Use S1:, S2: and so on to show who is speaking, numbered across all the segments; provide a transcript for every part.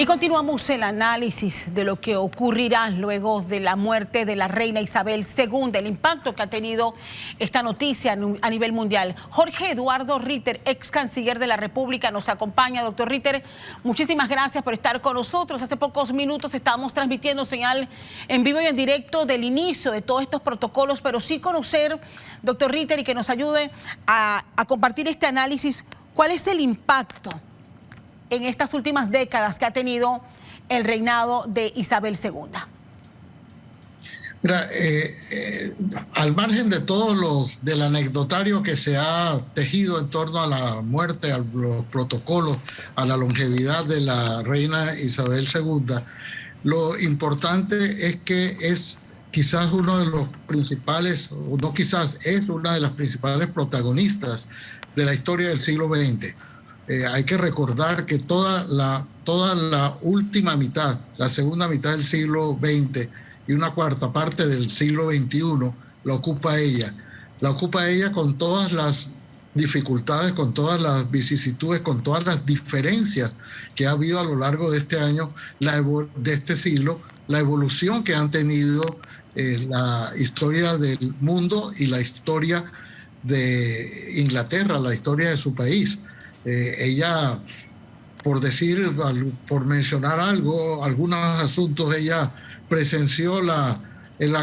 S1: Y continuamos el análisis de lo que ocurrirá luego de la muerte de la reina Isabel II, el impacto que ha tenido esta noticia a nivel mundial. Jorge Eduardo Ritter, ex canciller de la República, nos acompaña. Doctor Ritter, muchísimas gracias por estar con nosotros. Hace pocos minutos estábamos transmitiendo señal en vivo y en directo del inicio de todos estos protocolos, pero sí conocer, doctor Ritter, y que nos ayude a compartir este análisis, ¿cuál es el impacto en estas últimas décadas que ha tenido el reinado de Isabel II?
S2: Mira, al margen de todos del anecdotario que se ha tejido en torno a la muerte, a los protocolos, a la longevidad de la reina Isabel II, lo importante es que es quizás uno de los principales, o no quizás, es una de las principales protagonistas de la historia del siglo XX. Hay que recordar que toda la última mitad, la segunda mitad del siglo XX y una cuarta parte del siglo XXI la ocupa ella. La ocupa ella con todas las dificultades, con todas las vicisitudes, con todas las diferencias que ha habido a lo largo de este año, de este siglo, la evolución que han tenido la historia del mundo y la historia de Inglaterra, la historia de su país. Ella, por mencionar algunos asuntos, ella presenció la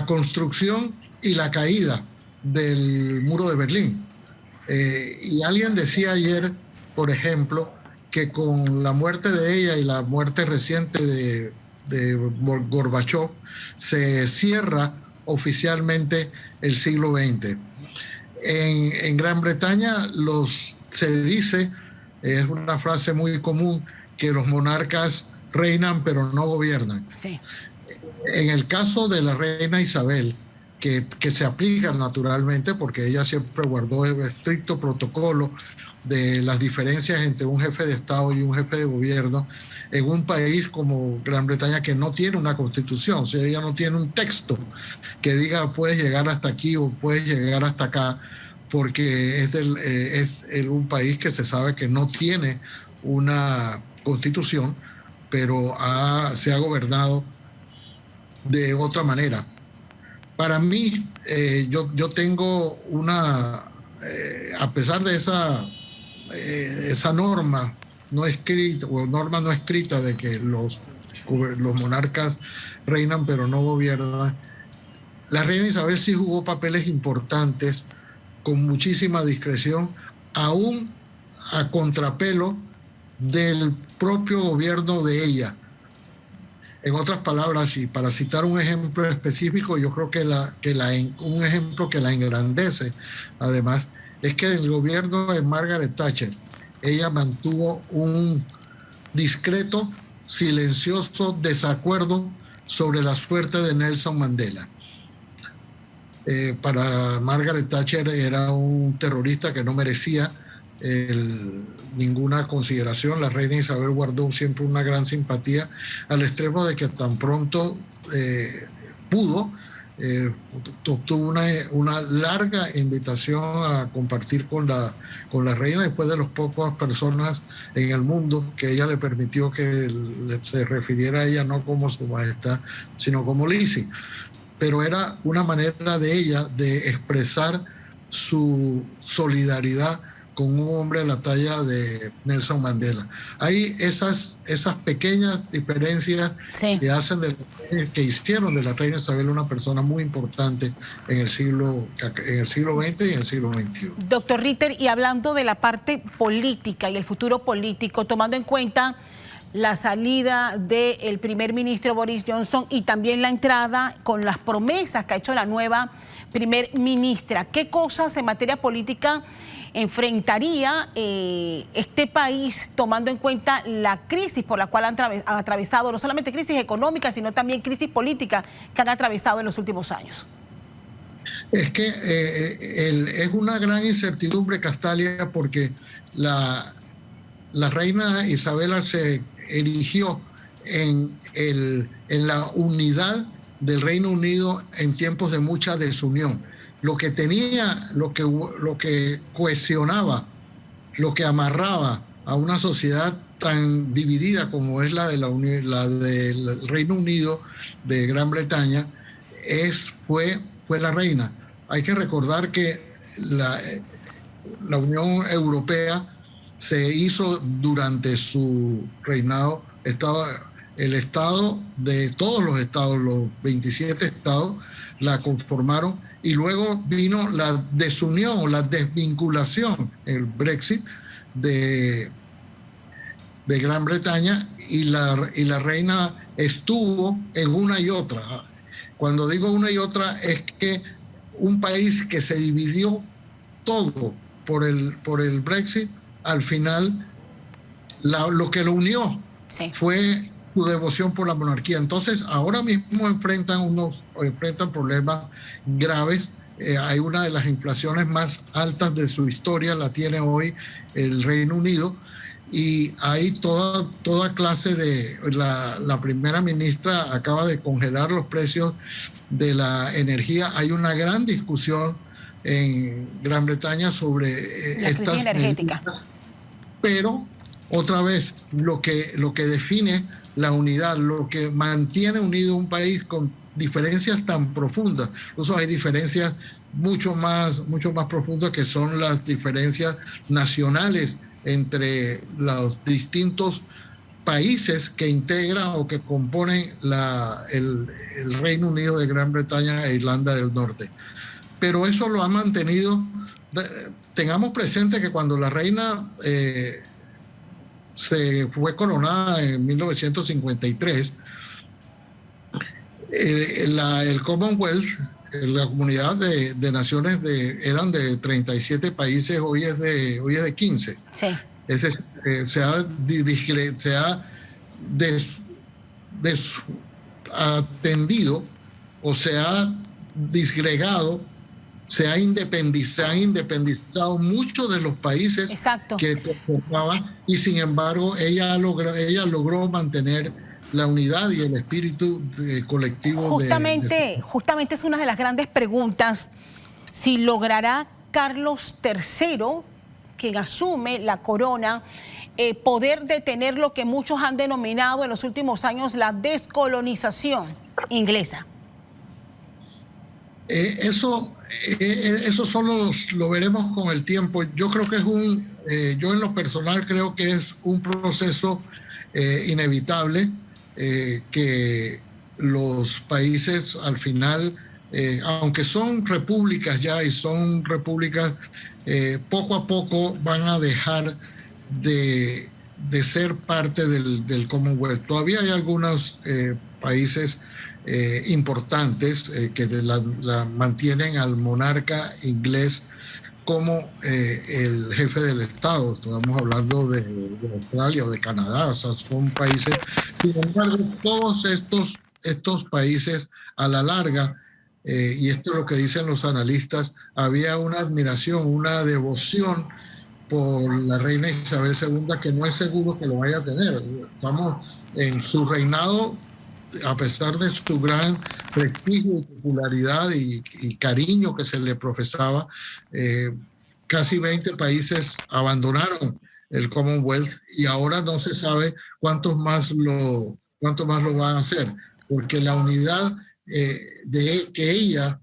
S2: construcción y la caída del muro de Berlín. Y alguien decía ayer, por ejemplo, que con la muerte de ella y la muerte reciente de Gorbachov se cierra oficialmente el siglo XX. En Gran Bretaña se dice, es una frase muy común, que los monarcas reinan pero no gobiernan.
S1: Sí.
S2: En el caso de la reina Isabel, que se aplica naturalmente porque ella siempre guardó el estricto protocolo de las diferencias entre un jefe de Estado y un jefe de gobierno en un país como Gran Bretaña, que no tiene una constitución, o sea, ella no tiene un texto que diga puedes llegar hasta aquí o puedes llegar hasta acá, porque es un país que se sabe que no tiene una constitución, pero se ha gobernado de otra manera. Para mí, yo tengo a pesar de esa norma no escrita, o norma no escrita de que los monarcas reinan pero no gobiernan, la reina Isabel sí jugó papeles importantes con muchísima discreción, aún a contrapelo del propio gobierno de ella. En otras palabras, y para citar un ejemplo específico, yo creo que un ejemplo que la engrandece, además, es que en el gobierno de Margaret Thatcher, ella mantuvo un discreto, silencioso desacuerdo sobre la suerte de Nelson Mandela. Para Margaret Thatcher era un terrorista que no merecía ninguna consideración. La reina Isabel guardó siempre una gran simpatía, al extremo de que tan pronto pudo, obtuvo una larga invitación a compartir con la reina, después de las pocas personas en el mundo que ella le permitió que se refiriera a ella no como su majestad, sino como Lizzie. Pero era una manera de ella de expresar su solidaridad con un hombre de la talla de Nelson Mandela. Hay esas pequeñas diferencias, sí, que hicieron de la reina Isabel una persona muy importante en el siglo XX y en el siglo XXI.
S1: Doctor Ritter, y hablando de la parte política y el futuro político, tomando en cuenta la salida del primer ministro Boris Johnson y también la entrada con las promesas que ha hecho la nueva primer ministra, ¿qué cosas en materia política enfrentaría este país, tomando en cuenta la crisis por la cual han atravesado, no solamente crisis económica, sino también crisis política que han atravesado en los últimos años?
S2: Es que es una gran incertidumbre, Castalia, porque la reina Isabel se erigió en la unidad del Reino Unido en tiempos de mucha desunión. Lo que tenía, lo que cohesionaba, lo que amarraba a una sociedad tan dividida como es la del Reino Unido, de Gran Bretaña, fue la reina. Hay que recordar que la Unión Europea se hizo durante su reinado. El Estado de todos los estados, los 27 estados, la conformaron, y luego vino la desunión, la desvinculación, el Brexit de Gran Bretaña, y la reina estuvo en una y otra. Cuando digo una y otra, es que un país que se dividió todo por el Brexit, al final lo que lo unió fue su devoción por la monarquía. Entonces, ahora mismo enfrentan problemas graves. Hay una de las inflaciones más altas de su historia, la tiene hoy el Reino Unido, y hay toda clase de... La primera ministra acaba de congelar los precios de la energía. Hay una gran discusión en Gran Bretaña sobre
S1: la crisis energética.
S2: Pero, otra vez, lo que define la unidad, lo que mantiene unido un país con diferencias tan profundas, incluso hay diferencias mucho más profundas, que son las diferencias nacionales entre los distintos países que integran o que componen el Reino Unido de Gran Bretaña e Irlanda del Norte. Pero eso lo ha mantenido. Tengamos presente que cuando la reina se fue coronada en 1953, el Commonwealth, la comunidad de naciones eran de 37 países, hoy es de 15.
S1: Sí.
S2: Es decir, se ha atendido, o se ha disgregado, se han independizado muchos de los países que conformaban, y sin embargo ella logró mantener la unidad y el espíritu colectivo.
S1: Justamente es una de las grandes preguntas, si logrará Carlos III, quien asume la corona, poder detener lo que muchos han denominado en los últimos años la descolonización inglesa.
S2: Eso solo lo veremos con el tiempo. Yo creo que yo en lo personal creo que es un proceso inevitable, que los países al final, aunque son repúblicas ya y son repúblicas, poco a poco van a dejar de ser parte del Commonwealth. Todavía hay algunos países importantes que mantienen al monarca inglés como el jefe del Estado. Estamos hablando de Australia o de Canadá, o sea, son países. Sin embargo, todos estos países, a la larga, y esto es lo que dicen los analistas, había una admiración, una devoción por la reina Isabel II, que no es seguro que lo vaya a tener. Estamos en su reinado, a pesar de su gran prestigio y popularidad y cariño que se le profesaba, casi 20 países abandonaron el Commonwealth, y ahora no se sabe cuántos más lo van a hacer, porque la unidad que ella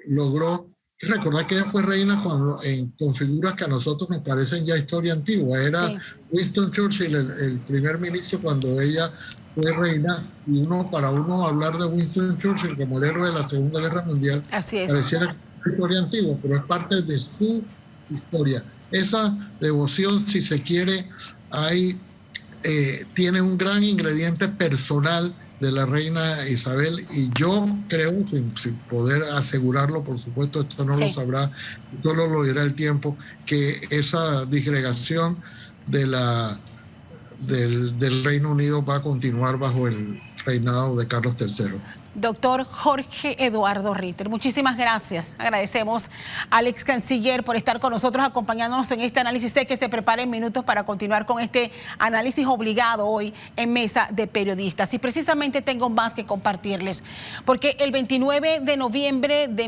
S2: logró. Recordar que ella fue reina con figuras que a nosotros nos parecen ya historia antigua. Era Winston Churchill, el primer ministro, cuando ella fue reina, y para uno hablar de Winston Churchill como el héroe de la Segunda Guerra Mundial, pareciera historia antigua, pero es parte de su historia. Esa devoción, si se quiere, tiene un gran ingrediente personal de la reina Isabel, y yo creo, sin poder asegurarlo, por supuesto, esto no lo sabrá, solo lo dirá el tiempo, que esa disgregación del Reino Unido va a continuar bajo el reinado de Carlos III.
S1: Doctor Jorge Eduardo Ritter, muchísimas gracias. Agradecemos al ex canciller por estar con nosotros, acompañándonos en este análisis. Sé que se prepara en minutos para continuar con este análisis obligado hoy en Mesa de Periodistas. Y precisamente tengo más que compartirles, porque el 29 de noviembre de